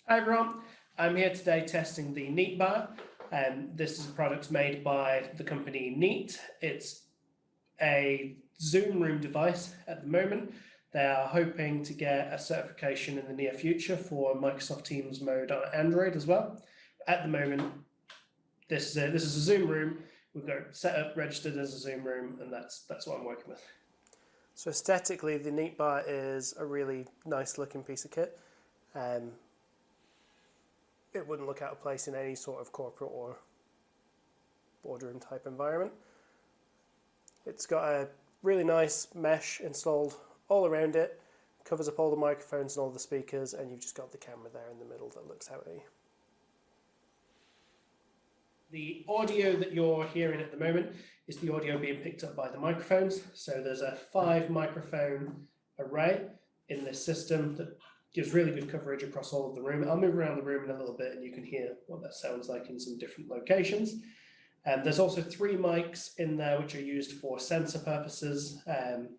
Hi everyone, I'm here today testing the Neat Bar. This is a product made by the company Neat. It's a Zoom room device at the moment. They are hoping to get a certification in the near future for Microsoft Teams mode on Android as well. At the moment, this is a Zoom room. We've got it set up, registered as a Zoom room, and that's what I'm working with. So aesthetically, the Neat Bar is a really nice looking piece of kit. It wouldn't look out of place in any sort of corporate or boardroom type environment. It's got a really nice mesh installed all around it, covers up all the microphones and all the speakers, and you've just got the camera there in the middle that looks out at you. The audio that you're hearing at the moment is the audio being picked up by the microphones. So there's a 5 microphone array in this system that gives really good coverage across all of the room. I'll move around the room in a little bit and you can hear what that sounds like in some different locations. There's also 3 mics in there which are used for sensor purposes. And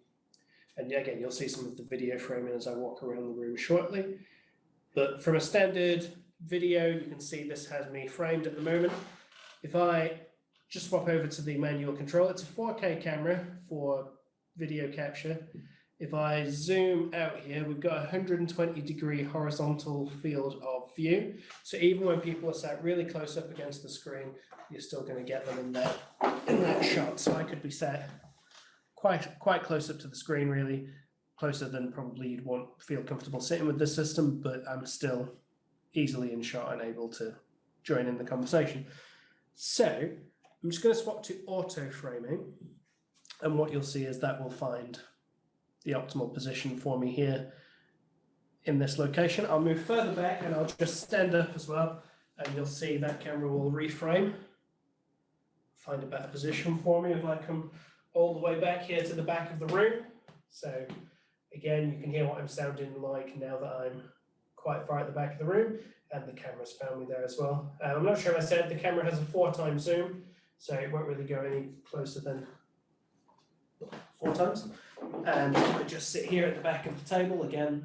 again, you'll see some of the video framing as I walk around the room shortly. But from a standard video, you can see this has me framed at the moment. If I just swap over to the manual control, it's a 4K camera for video capture. If I zoom out here, we've got a 120-degree horizontal field of view. So even when people are sat really close up against the screen, you're still going to get them in that shot. So I could be sat quite close up to the screen, really closer than probably you'd feel comfortable sitting with this system, but I'm still easily in shot and able to join in the conversation. So I'm just going to swap to auto framing, and what you'll see is that will find the optimal position for me here in this location. I'll move further back and I'll just stand up as well, and you'll see that camera will reframe, find a better position for me if I come all the way back here to the back of the room. So again, you can hear what I'm sounding like now that I'm quite far at the back of the room, and the camera's found me there as well. I'm not sure if I said the camera has a 4x zoom, so it won't really go any closer than 4 times. And if I just sit here at the back of the table, again,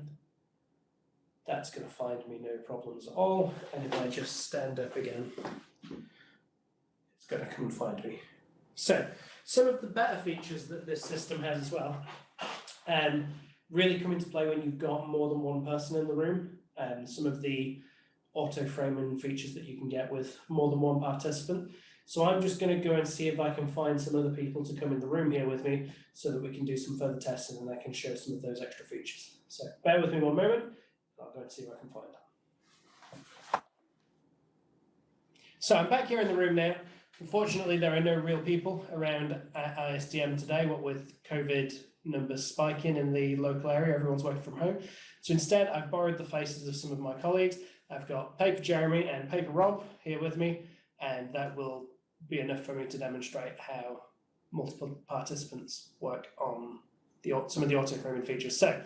that's going to find me no problems at all. And if I just stand up again, it's going to come and find me. So some of the better features that this system has as well really come into play when you've got more than one person in the room. Some of the auto framing features that you can get with more than one participant. So I'm just going to go and see if I can find some other people to come in the room here with me so that we can do some further testing and I can show some of those extra features. So bear with me one moment. I'll go and see if I can find them. So I'm back here in the room now. Unfortunately, there are no real people around at ISDM today, what with COVID numbers spiking in the local area. Everyone's working from home. So instead, I've borrowed the faces of some of my colleagues. I've got Paper Jeremy and Paper Rob here with me, and that will be enough for me to demonstrate how multiple participants work on some of the auto framing features. So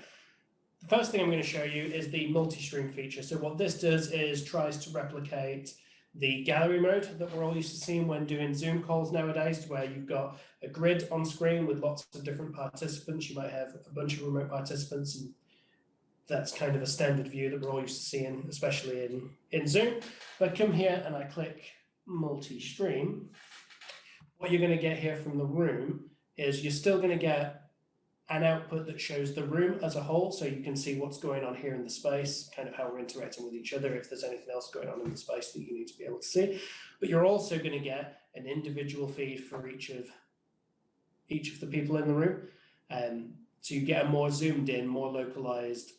the first thing I'm going to show you is the multi-stream feature. So what this does is tries to replicate the gallery mode that we're all used to seeing when doing Zoom calls nowadays, where you've got a grid on screen with lots of different participants. You might have a bunch of remote participants, and that's kind of a standard view that we're all used to seeing, especially in Zoom. If I come here and I click multi-stream, what you're going to get here from the room is you're still going to get an output that shows the room as a whole, so you can see what's going on here in the space, kind of how we're interacting with each other, if there's anything else going on in the space that you need to be able to see. But you're also going to get an individual feed for each of the people in the room. So you get a more zoomed in, more localized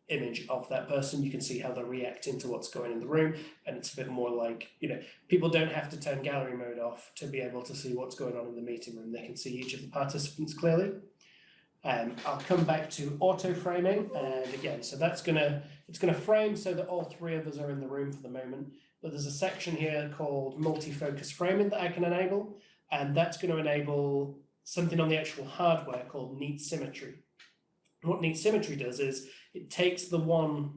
image of that person. You can see how they're reacting to what's going in the room, and it's a bit more like, people don't have to turn gallery mode off to be able to see what's going on in the meeting room. They can see each of the participants clearly. I'll come back to auto framing, and again, so it's gonna frame so that all 3 of us are in the room for the moment. But there's a section here called multi-focus framing that I can enable, and that's going to enable something on the actual hardware called Neat Symmetry. What Neat Symmetry does is it takes the one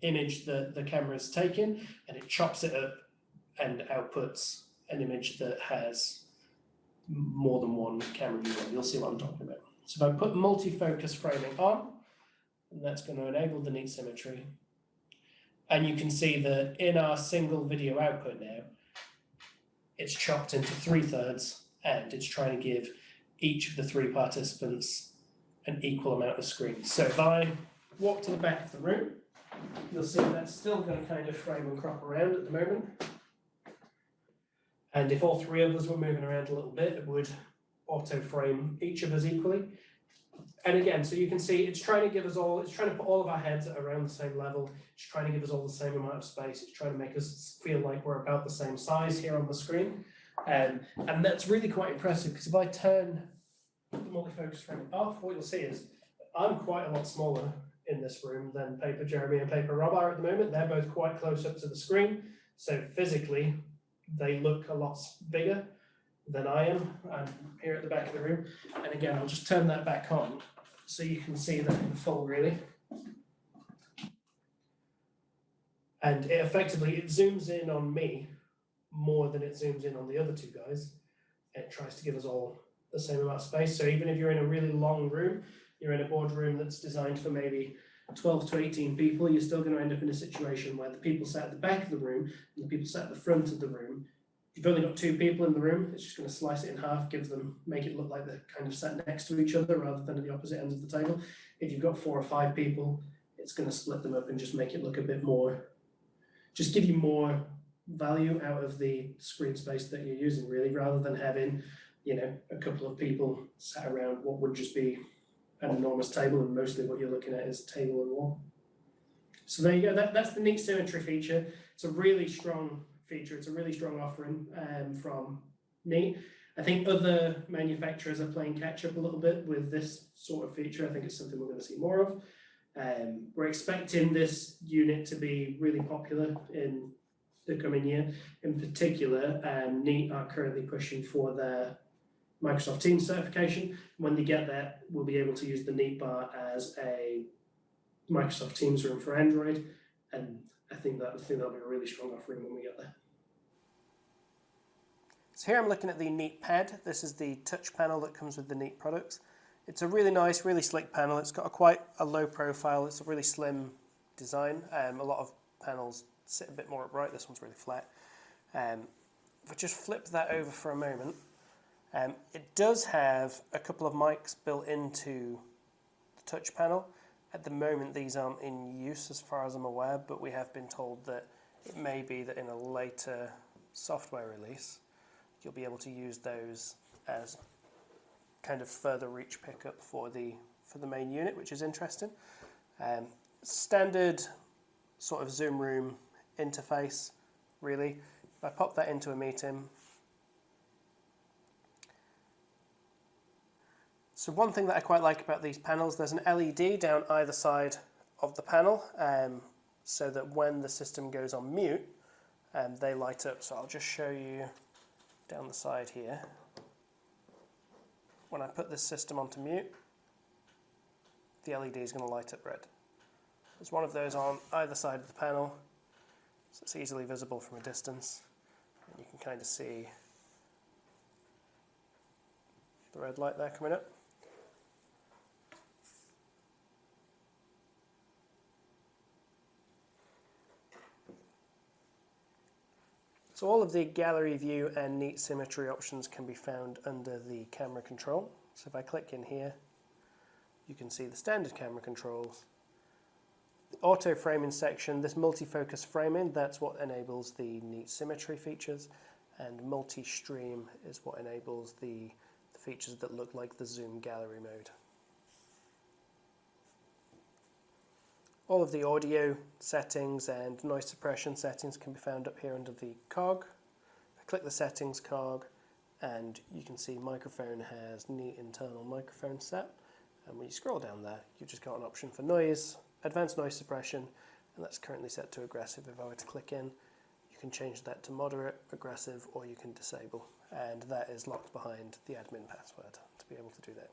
image that the camera is taking and it chops it up and outputs an image that has more than one camera view. You'll see what I'm talking about. So if I put multi-focus framing on, and that's going to enable the Neat Symmetry. And you can see that in our single video output now, it's chopped into 3/3, and it's trying to give each of the 3 participants an equal amount of screen. So if I walk to the back of the room, you'll see that's still going to kind of frame and crop around at the moment. And if all 3 of us were moving around a little bit, it would auto frame each of us equally. And again, so you can see it's trying to give us all, it's trying to put all of our heads at around the same level. It's trying to give us all the same amount of space. It's trying to make us feel like we're about the same size here on the screen. And that's really quite impressive, because if I turn the multi-focus frame off, what you'll see is I'm quite a lot smaller in this room than Paper Jeremy and Paper Rob are at the moment. They're both quite close up to the screen. So physically, they look a lot bigger than I am. I'm here at the back of the room. And again, I'll just turn that back on so you can see that in full, really. And it zooms in on me more than it zooms in on the other 2 guys. It tries to give us all the same amount of space. So even if you're in a really long room, you're in a boardroom that's designed for maybe 12 to 18 people, you're still going to end up in a situation where the people sat at the back of the room and the people sat at the front of the room. If you've only got 2 people in the room, it's just going to slice it in half, make it look like they're kind of sat next to each other rather than at the opposite ends of the table. If you've got 4 or 5 people, it's going to split them up and just make it look a bit more, just give you more value out of the screen space that you're using, really, rather than having, a couple of people sat around what would just be an enormous table, and mostly what you're looking at is table and wall. So there you go. That's the neat symmetry feature. It's a really strong feature. It's a really strong offering from Neat. I think other manufacturers are playing catch up a little bit with this sort of feature. I think it's something we're going to see more of. We're expecting this unit to be really popular in the coming year. In particular, Neat are currently pushing for their Microsoft Teams certification. When they get that, we'll be able to use the Neat bar as a Microsoft Teams room for Android, and I think that'll be a really strong offering when we get there. So here I'm looking at the Neat Pad. This is the touch panel that comes with the Neat products. It's a really nice, really slick panel. It's got quite a low profile. It's a really slim design. A lot of panels sit a bit more upright. This one's really flat. If I just flip that over for a moment, it does have a couple of mics built into the touch panel. At the moment, these aren't in use as far as I'm aware, but we have been told that it may be that in a later software release, you'll be able to use those as kind of further reach pickup for the main unit, which is interesting. Standard sort of Zoom room interface, really. If I pop that into a meeting, so one thing that I quite like about these panels, there's an LED down either side of the panel, so that when the system goes on mute, they light up. So I'll just show you down the side here. When I put this system onto mute, the LED is going to light up red. There's one of those on either side of the panel, so it's easily visible from a distance, and you can kind of see the red light there coming up. So all of the gallery view and Neat symmetry options can be found under the camera control. So if I click in here, you can see the standard camera controls. The auto framing section, this multi-focus framing, that's what enables the Neat symmetry features, and Multistream is what enables the features that look like the Zoom gallery mode. All of the audio settings and noise suppression settings can be found up here under the cog. I click the settings cog, and you can see microphone has Neat internal microphone set. And when you scroll down there, you've just got an option for noise, advanced noise suppression, and that's currently set to aggressive. If I were to click in, you can change that to moderate, aggressive, or you can disable. And that is locked behind the admin password to be able to do that.